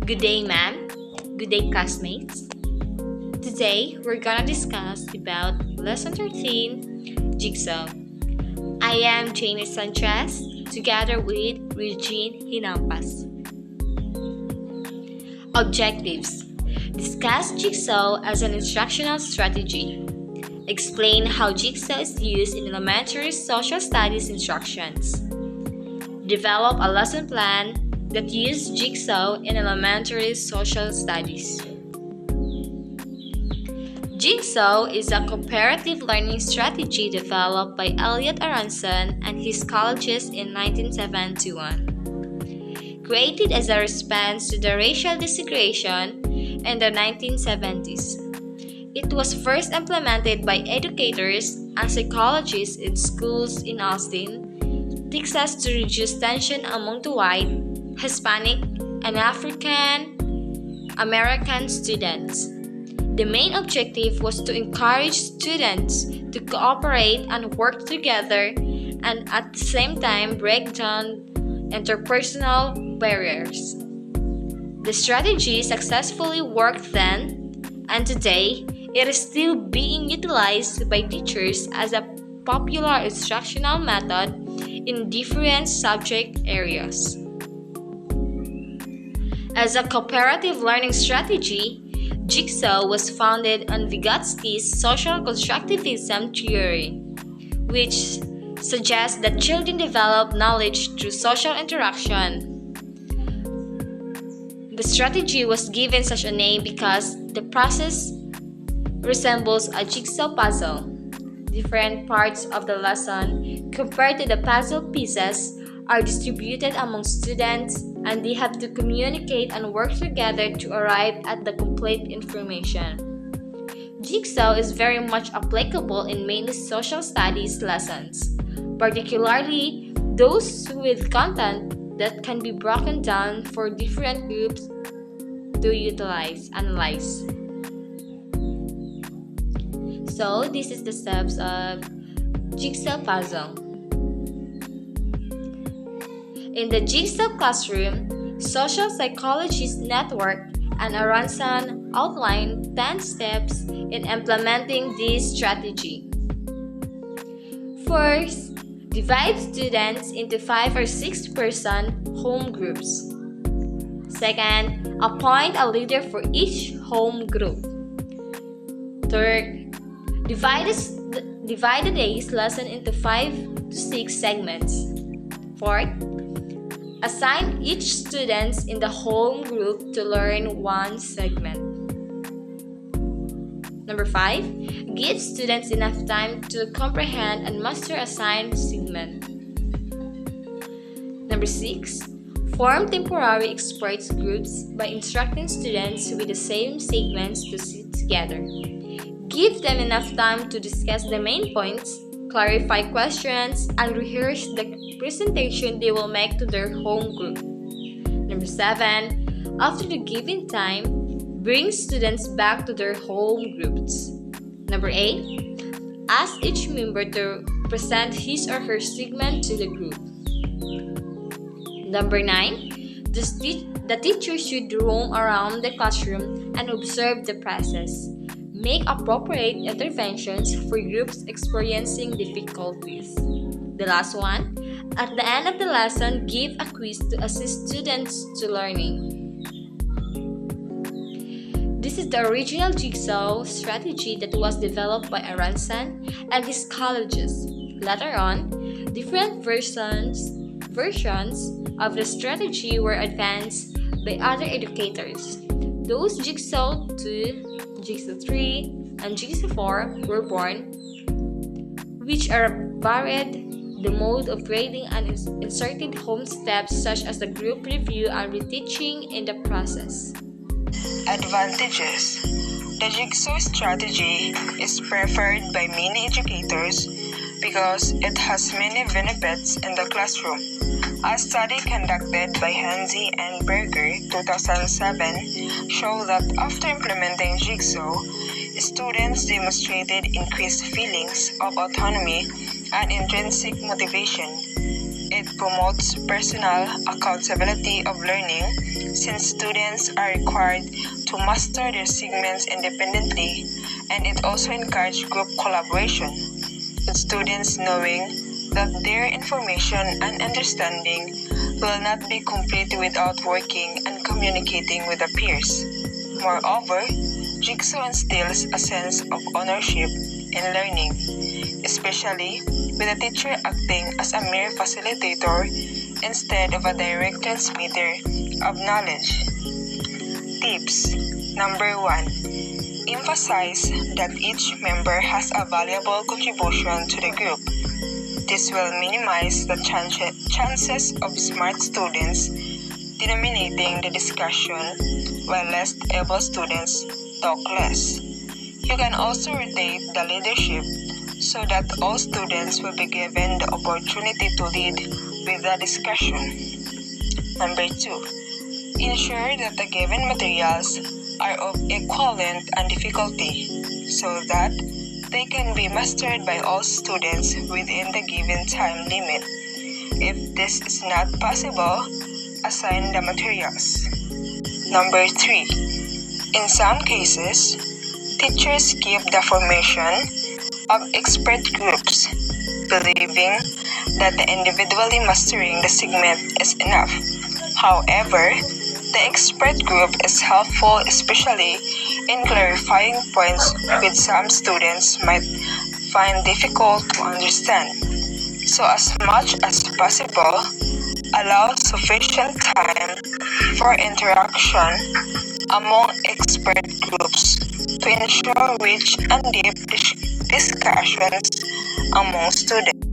Good day, ma'am. Good day, classmates. Today, we're gonna discuss about Lesson 13, Jigsaw. I am Jane Sanchez, together with Regine Hinampas. Objectives: discuss Jigsaw as an instructional strategy. Explain how Jigsaw is used in elementary social studies instructions. Develop a lesson plan that uses Jigsaw in elementary social studies. Jigsaw is a cooperative learning strategy developed by Elliot Aronson and his colleagues in 1971. Created as a response to the racial desegregation in the 1970s. It was first implemented by educators and psychologists in schools in Austin, Texas to reduce tension among the white, Hispanic, and African American students. The main objective was to encourage students to cooperate and work together and at the same time break down interpersonal barriers. The strategy successfully worked then, and today it is still being utilized by teachers as a popular instructional method in different subject areas. As a cooperative learning strategy, Jigsaw was founded on Vygotsky's social constructivism theory, which suggests that children develop knowledge through social interaction. The strategy was given such a name because the process resembles a jigsaw puzzle. Different parts of the lesson, compared to the puzzle pieces, are distributed among students, and they have to communicate and work together to arrive at the complete information. Jigsaw is very much applicable in many social studies lessons, particularly those with content that can be broken down for different groups to analyze. So, this is the steps of jigsaw puzzle. In the Jigsaw classroom, social psychologists network and Aronson outlined 10 steps in implementing this strategy. First, divide students into 5 or 6-person home groups. Second, appoint a leader for each home group. Third, divide the day's lesson into 5 to 6 segments. Fourth, assign each student in the home group to learn one segment. Number 5, give students enough time to comprehend and master assigned segment. Number 6, form temporary experts groups by instructing students with the same segments to sit together. Give them enough time to discuss the main points, clarify questions, and rehearse the presentation they will make to their home group. Number 7, after the given time, bring students back to their home groups. Number 8, ask each member to present his or her segment to the group. Number 9, the teacher should roam around the classroom and observe the process. Make appropriate interventions for groups experiencing difficulties. The last one, at the end of the lesson, give a quiz to assist students to learning. This is the original Jigsaw strategy that was developed by Aronson and his colleagues. Later on, different versions of the strategy were advanced by other educators. Those Jigsaw 2, Jigsaw 3, and Jigsaw 4 were born, which are varied the mode of grading and inserted home steps such as the group review and reteaching in the process. Advantages: the Jigsaw strategy is preferred by many educators because it has many benefits in the classroom. A study conducted by Hansi and Berger 2007 showed that after implementing Jigsaw, students demonstrated increased feelings of autonomy and intrinsic motivation. it promotes personal accountability of learning since students are required to master their segments independently, and it also encourages group collaboration, with students knowing that their information and understanding will not be complete without working and communicating with their peers. Moreover, JIGSAW instills a sense of ownership in learning, especially with the teacher acting as a mere facilitator instead of a direct transmitter of knowledge. Tips. Number 1. Emphasize that each member has a valuable contribution to the group. This will minimize the chances of smart students dominating the discussion while less able students talk less. You can also rotate the leadership so that all students will be given the opportunity to lead with the discussion. Number 2. Ensure that the given materials are of equal length and difficulty so that they can be mastered by all students within the given time limit. If this is not possible, assign the materials. Number 3. In some cases, teachers give the formation of expert groups, believing that the individually mastering the segment is enough. However, the expert group is helpful especially in clarifying points which some students might find difficult to understand. So as much as possible, allow sufficient time for interaction among expert groups to ensure rich and deep discussions among students.